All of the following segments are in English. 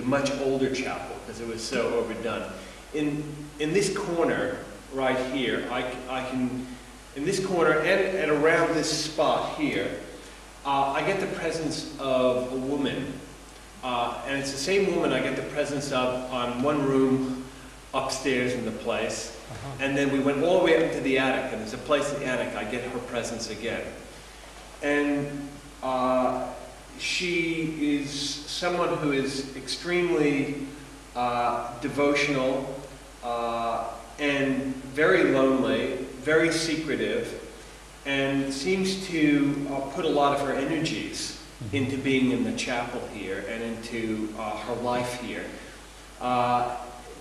the much older chapel because it was so overdone. In this corner right here, I can, in this corner and around this spot here, I get the presence of a woman. And it's the same woman I get the presence of on one room upstairs in the place. And then we went all the way up into the attic, and there's a place in the attic I get her presence again. And she is someone who is extremely devotional and very lonely, very secretive, and seems to put a lot of her energies into being in the chapel here and into her life here.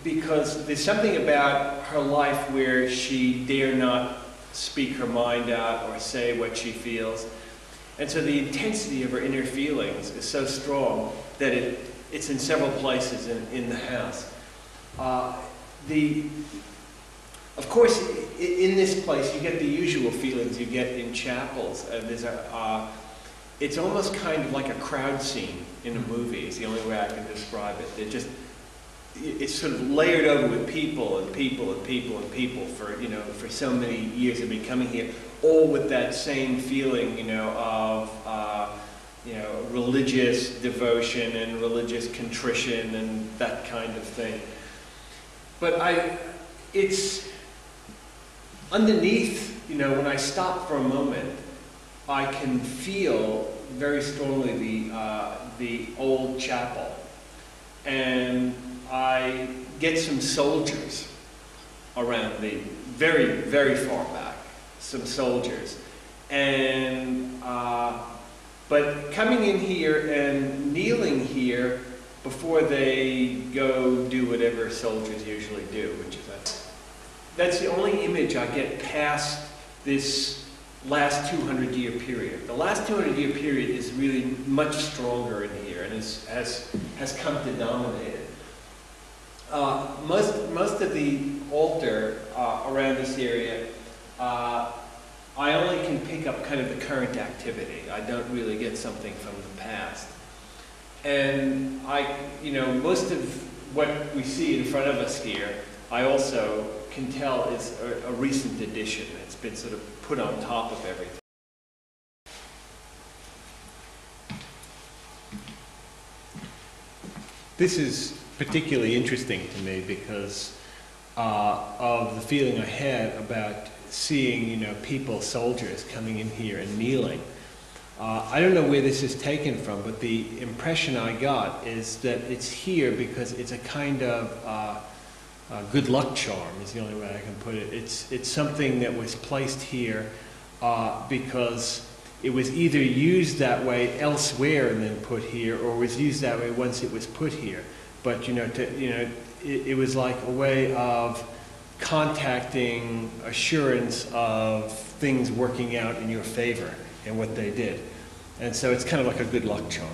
Because there's something about her life where she dare not speak her mind out or say what she feels. And so the intensity of her inner feelings is so strong that it's in several places in the house. Of course, in this place, you get the usual feelings you get in chapels. It's almost kind of like a crowd scene in a movie, is the only way I can describe it. It's sort of layered over with people and people and people and people for so many years of me coming here, all with that same feeling, of religious devotion and religious contrition and that kind of thing. But it's underneath, when I stop for a moment, I can feel very strongly the old chapel, and I get some soldiers around me, very, very far back, some soldiers. And, but coming in here and kneeling here before they go do whatever soldiers usually do, which is that's the only image I get past this last 200-year period. The last 200-year period is really much stronger in here and has come to dominate it. Most of the altar around this area, I only can pick up kind of the current activity. I don't really get something from the past. And most of what we see in front of us here, I also can tell is a recent addition. It's been sort of put on top of everything. This is particularly interesting to me because of the feeling I had about seeing, people, soldiers coming in here and kneeling. I don't know where this is taken from, but the impression I got is that it's here because it's a kind of good luck charm, is the only way I can put it. It's something that was placed here because it was either used that way elsewhere and then put here, or was used that way once it was put here. But it was like a way of contacting assurance of things working out in your favor and what they did. And so it's kind of like a good luck charm.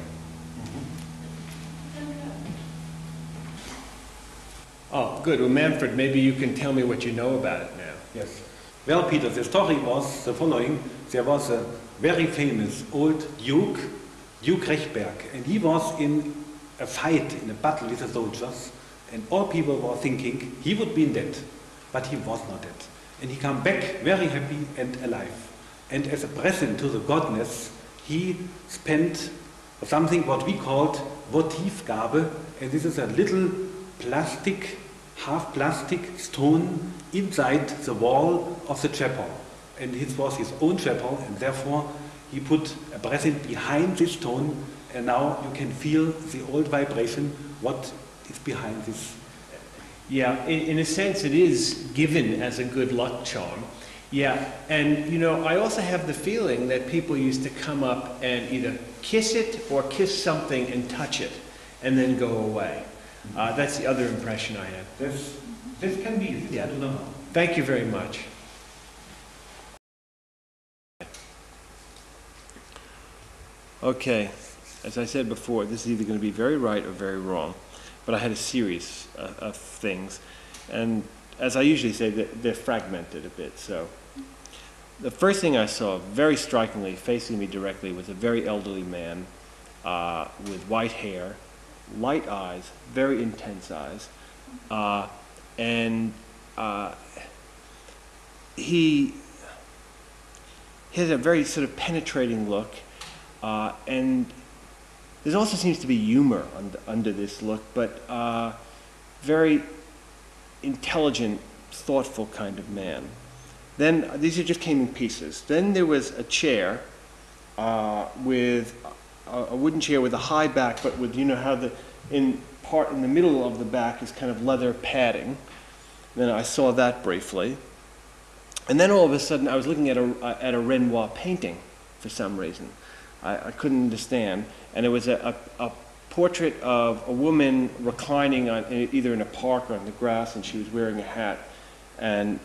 Oh, good. Well, Manfred, maybe you can tell me what you know about it now. Yes. Well, Peter, the story was the following. There was a very famous old Duke Rechberg, and he was in a fight, in a battle with the soldiers, and all people were thinking he would be dead, but he was not dead. And he came back very happy and alive. And as a present to the goddess, he spent something what we called Votivgabe, and this is a little plastic, half plastic stone inside the wall of the chapel. And it was his own chapel, and therefore he put a present behind this stone, and now you can feel the old vibration, what is behind this. Yeah, in a sense it is given as a good luck charm. Yeah, and I also have the feeling that people used to come up and either kiss it or kiss something and touch it and then go away. That's the other impression I had. This can be. Yeah. Thank you very much. Okay, as I said before, this is either going to be very right or very wrong, but I had a series of things, and as I usually say, they're fragmented a bit. So the first thing I saw, very strikingly, facing me directly, was a very elderly man with white hair light eyes, very intense eyes, and he has a very sort of penetrating look, and there also seems to be humor under this look, but very intelligent, thoughtful kind of man. Then these just came in pieces. Then there was a chair with a wooden chair with a high back, but with, you know how in the middle of the back is kind of leather padding. Then I saw that briefly. And then all of a sudden I was looking at a Renoir painting for some reason. I couldn't understand. And it was a portrait of a woman reclining either in a park or on the grass, and she was wearing a hat and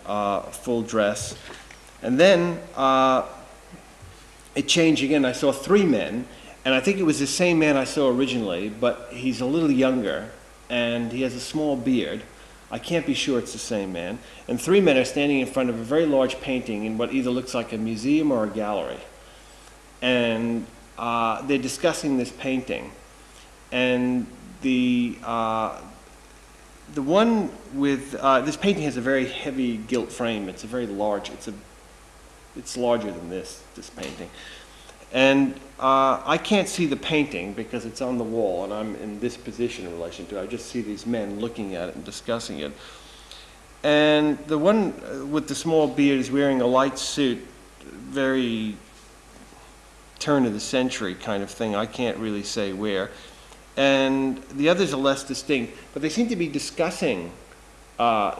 full dress. And then it changed again. I saw 3 men, and I think it was the same man I saw originally, but he's a little younger, and he has a small beard. I can't be sure it's the same man. And 3 men are standing in front of a very large painting in what either looks like a museum or a gallery. And they're discussing this painting. And the one with this painting has a very heavy gilt frame. It's a very large. It's larger than this painting. And I can't see the painting because it's on the wall, and I'm in this position in relation to it. I just see these men looking at it and discussing it. And the one with the small beard is wearing a light suit, very turn of the century kind of thing. I can't really say where. And the others are less distinct, but they seem to be discussing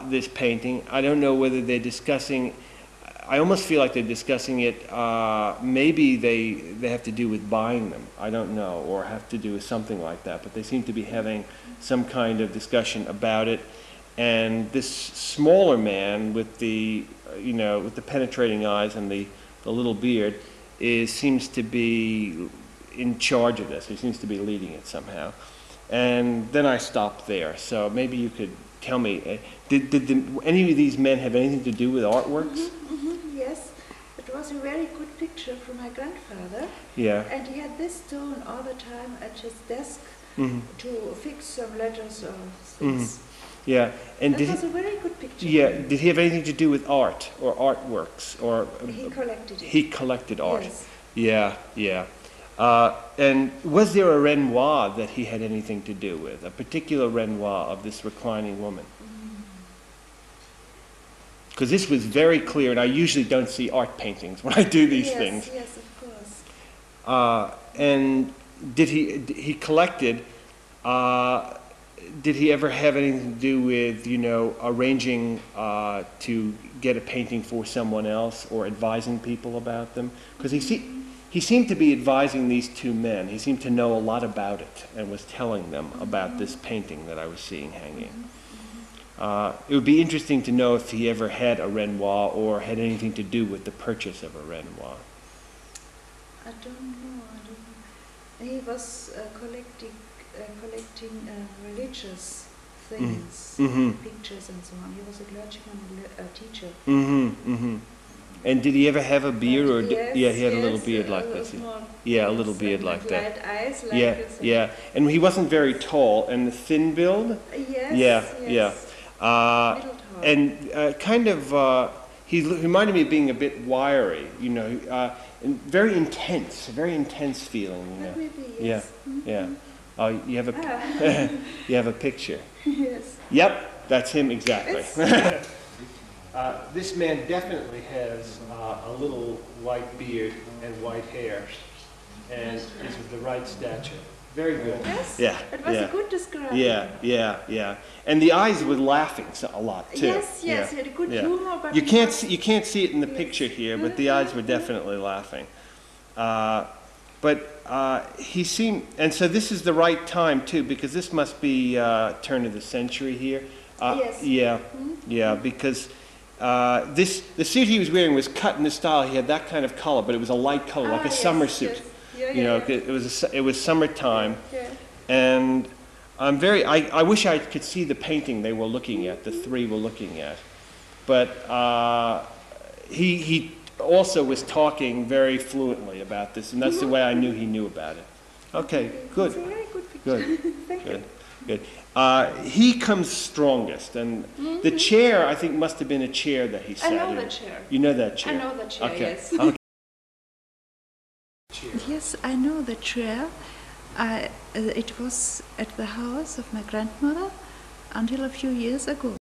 this painting. I don't know whether they're discussing, I almost feel like they're discussing it, maybe they have to do with buying them, I don't know, or have to do with something like that, but they seem to be having some kind of discussion about it. And this smaller man with the, with the penetrating eyes and the little beard seems to be in charge of this. He seems to be leading it somehow. And then I stopped there. So maybe you could tell me, did any of these men have anything to do with artworks? Yes, it was a very good picture from my grandfather. Yeah. And he had this stone all the time at his desk to fix some letters or things. Yeah, and that was a very good picture. Yeah, did he have anything to do with art or artworks or? He collected it. He collected art. Yes. Yeah, yeah. And was there a Renoir that he had anything to do with? A particular Renoir of this reclining woman? Because this was very clear, and I usually don't see art paintings when I do these things. Yes, of course. And did he collected? Did he ever have anything to do with, arranging to get a painting for someone else or advising people about them? Because he seemed to be advising these 2 men. He seemed to know a lot about it and was telling them about this painting that I was seeing hanging. It would be interesting to know if he ever had a Renoir or had anything to do with the purchase of a Renoir. I don't know. He was collecting religious things, pictures and so on. He was a clergyman, a teacher. And did he ever have a beard, or yes, yeah, he had a little beard like this. Yeah, a little beard like that. Light eyes, like Yeah, this. yeah. And he wasn't very tall, and thin build. Yes. Yeah. Middle tall. And kind of, he reminded me of being a bit wiry, and very intense feeling. That may be, yes. Yeah. Oh, you have a you have a picture. Yes. Yep, that's him exactly. This man definitely has a little white beard and white hair, and is of the right stature. Very good. Yes. Yeah. It was a good description. Yeah. And the eyes were laughing a lot too. Yes. He had a good humor, but you can't see it in the picture here, but the eyes were definitely laughing. But he seemed, and so this is the right time too, because this must be turn of the century here. Yes. Yeah, because the suit he was wearing was cut in the style. He had that kind of color, but it was a light color, like a summer suit. Yes. It was summertime, and I wish I could see the painting they were looking at. The 3 were looking at, but he also was talking very fluently about this, and that's the way I knew he knew about it. Okay, good. It's a very good picture. Good. Thank Good. Good. He comes strongest, and the chair, I think, must have been a chair that he I sat in. know the chair. You know that chair? I know the chair, Okay. yes. Okay. Yes, I know the chair. It was at the house of my grandmother until a few years ago.